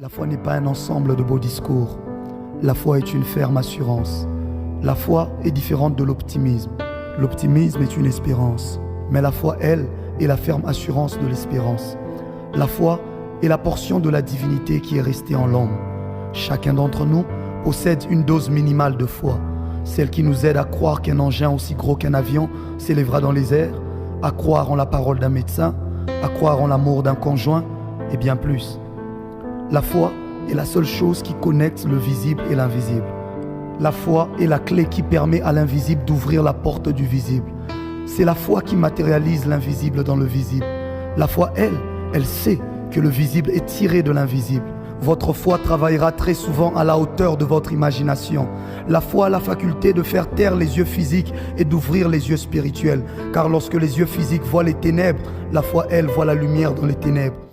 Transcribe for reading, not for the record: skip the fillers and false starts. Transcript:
La foi n'est pas un ensemble de beaux discours. La foi est une ferme assurance. La foi est différente de l'optimisme. L'optimisme est une espérance. Mais la foi, elle, est la ferme assurance de l'espérance. La foi est la portion de la divinité qui est restée en l'homme. Chacun d'entre nous possède une dose minimale de foi, celle qui nous aide à croire qu'un engin aussi gros qu'un avion s'élèvera dans les airs, à croire en la parole d'un médecin, à croire en l'amour d'un conjoint et bien plus. La foi est la seule chose qui connecte le visible et l'invisible. La foi est la clé qui permet à l'invisible d'ouvrir la porte du visible. C'est la foi qui matérialise l'invisible dans le visible. La foi, elle sait que le visible est tiré de l'invisible. Votre foi travaillera très souvent à la hauteur de votre imagination. La foi a la faculté de faire taire les yeux physiques et d'ouvrir les yeux spirituels. Car lorsque les yeux physiques voient les ténèbres, la foi, elle, voit la lumière dans les ténèbres.